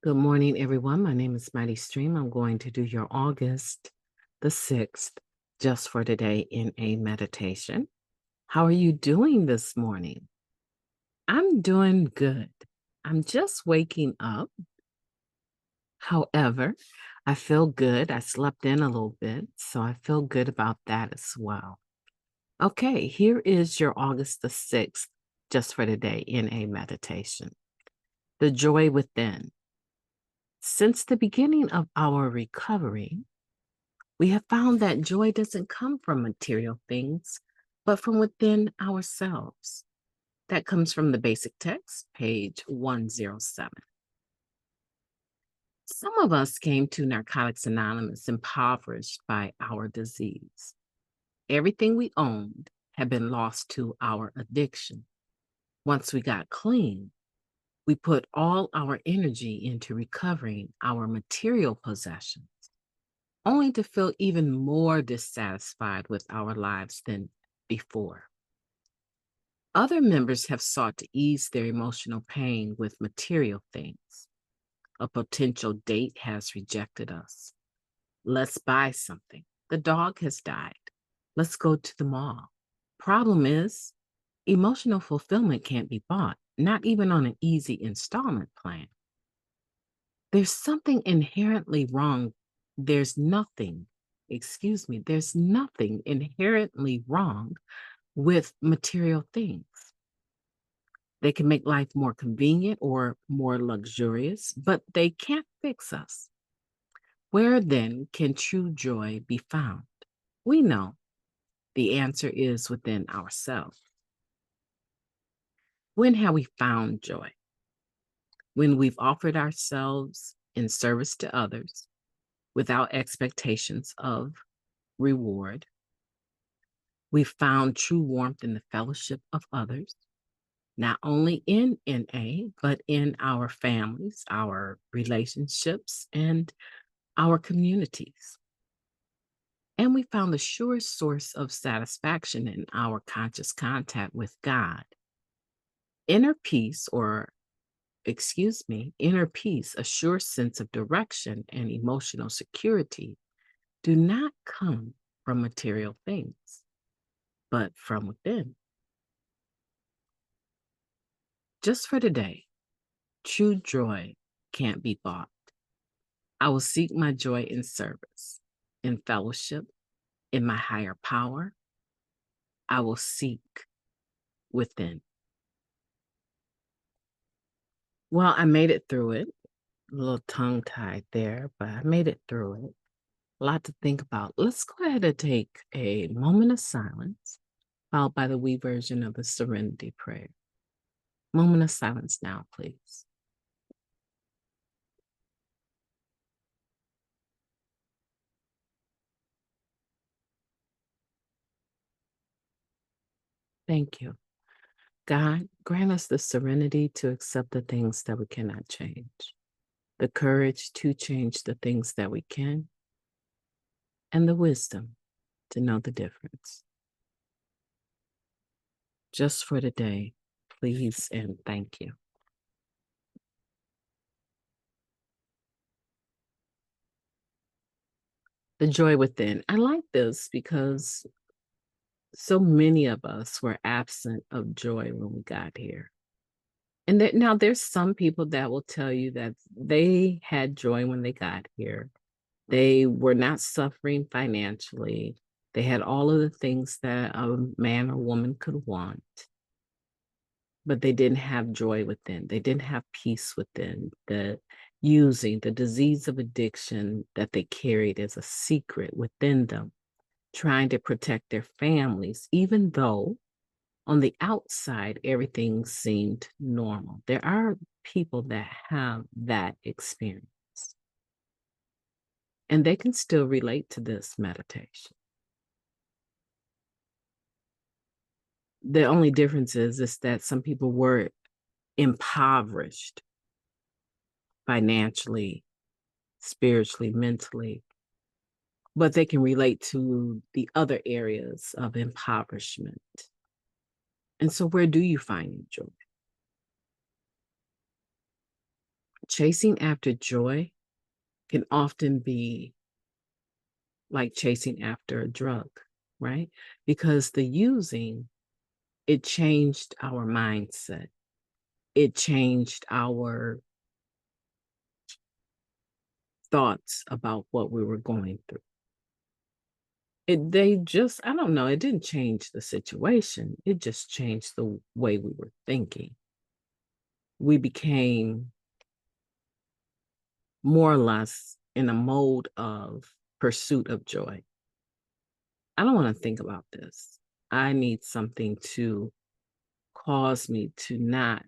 Good morning, everyone. My name is Mighty Stream. I'm going to do your August the 6th, just for today, in a meditation. How are you doing this morning? I'm doing good. I'm just waking up. However, I feel good. I slept in a little bit, so I feel good about that as well. Okay, here is your August the 6th, just for today, in a meditation. The joy within. Since the beginning of our recovery, we have found that joy doesn't come from material things, but from within ourselves. That comes from the basic text, page 107. Some of us came to Narcotics Anonymous impoverished by our disease. Everything we owned had been lost to our addiction. Once we got clean, we put all our energy into recovering our material possessions, only to feel even more dissatisfied with our lives than before. Other members have sought to ease their emotional pain with material things. A potential date has rejected us. Let's buy something. The dog has died. Let's go to the mall. Problem is, emotional fulfillment can't be bought, not even on an easy installment plan. There's something inherently wrong. There's nothing, there's nothing inherently wrong with material things. They can make life more convenient or more luxurious, but they can't fix us. Where then can true joy be found? We know the answer is within ourselves. When have we found joy? When we've offered ourselves in service to others without expectations of reward. We've found true warmth in the fellowship of others, not only in NA, but in our families, our relationships, and our communities. And we found the surest source of satisfaction in our conscious contact with God. Inner peace, inner peace, a sure sense of direction and emotional security do not come from material things, but from within. Just for today, true joy can't be bought. I will seek my joy in service, in fellowship, in my higher power. I will seek within. Well, I made it through it. A little tongue tied there, but I made it through it. A lot to think about. Let's go ahead and take a moment of silence, followed by the wee version of the Serenity Prayer. Moment of silence now, please. Thank you. God, grant us the serenity to accept the things that we cannot change, the courage to change the things that we can, and the wisdom to know the difference. Just for today, please and thank you. The joy within. I like this because so many of us were absent of joy when we got here. And now there's some people that will tell you that they had joy when they got here. They were not suffering financially. They had all of the things that a man or woman could want, but they didn't have joy within. They didn't have peace within. The disease of addiction that they carried as a secret within them, trying to protect their families, even though on the outside, everything seemed normal. There are people that have that experience, and they can still relate to this meditation. The only difference is that some people were impoverished financially, spiritually, mentally, but they can relate to the other areas of impoverishment. And so where do you find your joy? Chasing after joy can often be like chasing after a drug, right? Because the using, it changed our mindset. It changed our thoughts about what we were going through. They just, I don't know, it didn't change the situation. It just changed the way we were thinking. We became more or less in a mode of pursuit of joy. I don't want to think about this. I need something to cause me to not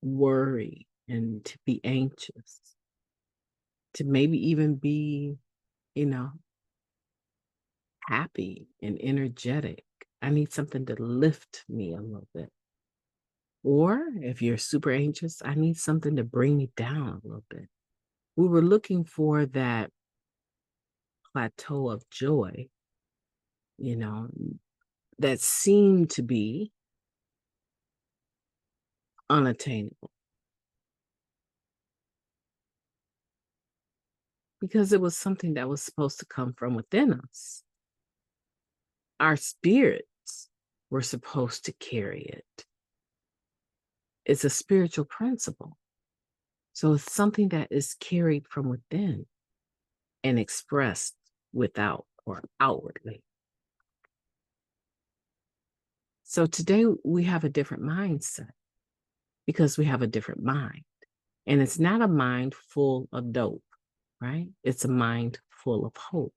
worry and to be anxious, to maybe even be, you know, happy and energetic. I need something to lift me a little bit. Or if you're super anxious, I need something to bring me down a little bit. We were looking for that plateau of joy, you know, that seemed to be unattainable because it was something that was supposed to come from within us. Our spirits were supposed to carry it. It's a spiritual principle. So it's something that is carried from within and expressed without or outwardly. So today we have a different mindset because we have a different mind. And it's not a mind full of dope, right? It's a mind full of hope.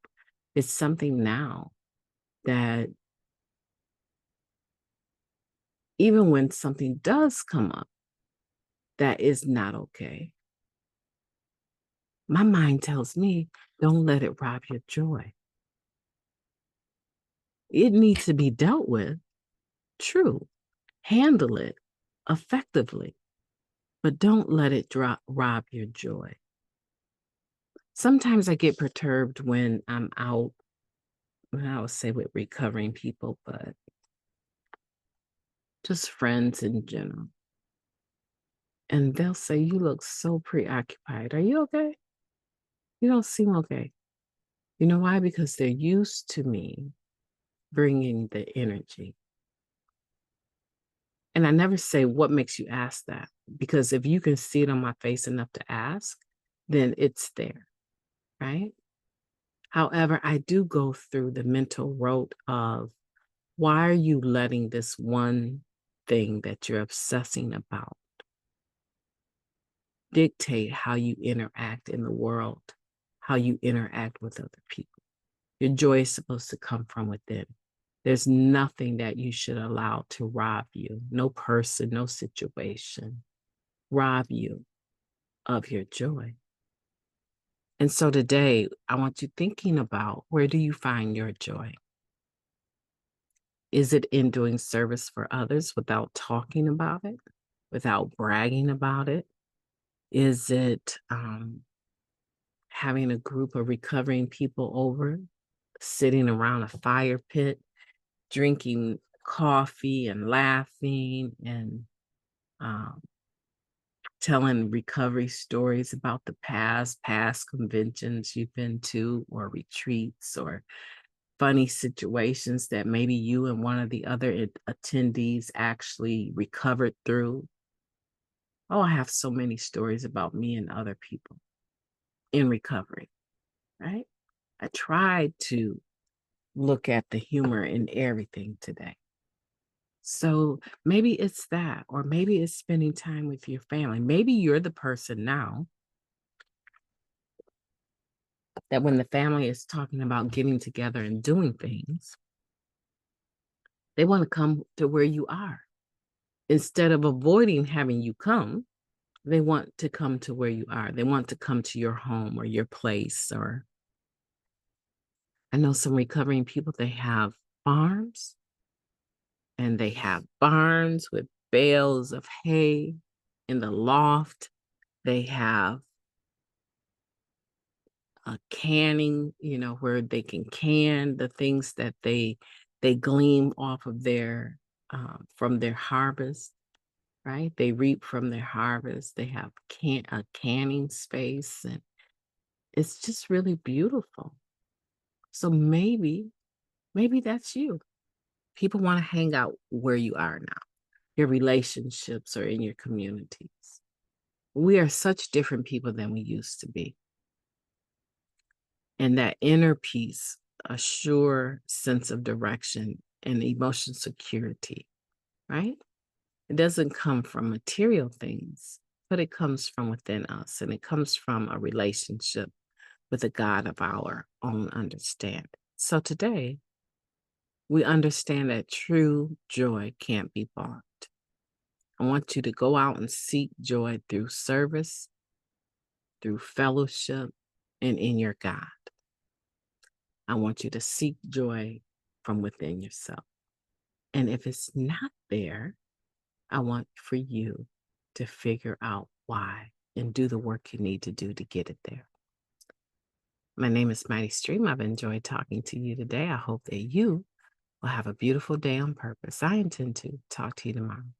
It's something now that even when something does come up that is not okay, my mind tells me, don't let it rob your joy. It needs to be dealt with, true. Handle it effectively, but don't let it rob your joy. Sometimes I get perturbed when I'm out, I would say with recovering people, but just friends in general. And they'll say, you look so preoccupied. Are you okay? You don't seem okay. You know why? Because they're used to me bringing the energy. And I never say, what makes you ask that? Because if you can see it on my face enough to ask, then it's there, right? However, I do go through the mental road of why are you letting this one thing that you're obsessing about dictate how you interact in the world, how you interact with other people? Your joy is supposed to come from within. There's nothing that you should allow to rob you, no person, no situation, rob you of your joy. And so today, I want you thinking about, where do you find your joy? Is it in doing service for others without talking about it, without bragging about it? Is it having a group of recovering people over, sitting around a fire pit, drinking coffee and laughing and um, telling recovery stories about the past conventions you've been to, or retreats, or funny situations that maybe you and one of the other attendees actually recovered through? Oh, I have so many stories about me and other people in recovery, right? I tried to look at the humor in everything today. So maybe it's that, or maybe it's spending time with your family. Maybe you're the person now that when the family is talking about getting together and doing things, they want to come to where you are. Instead of avoiding having you come, they want to come to where you are. They want to come to your home or your place. Or I know some recovering people, they have farms and they have barns with bales of hay in the loft. They have a canning, where they can can the things that they glean off of their from their harvest. right? They reap from their harvest. They have a canning space, and it's just really beautiful. So maybe that's you. People want to hang out where you are now, your relationships or in your communities. We are such different people than we used to be. And that inner peace, a sure sense of direction and emotional security, right? It doesn't come from material things, but it comes from within us, and it comes from a relationship with a God of our own understanding. So today, we understand that true joy can't be bought. I want you to go out and seek joy through service, through fellowship, and in your God. I want you to seek joy from within yourself. And if it's not there, I want for you to figure out why and do the work you need to do to get it there. My name is Mighty Stream. I've enjoyed talking to you today. I hope that you will have a beautiful day on purpose. I intend to talk to you tomorrow.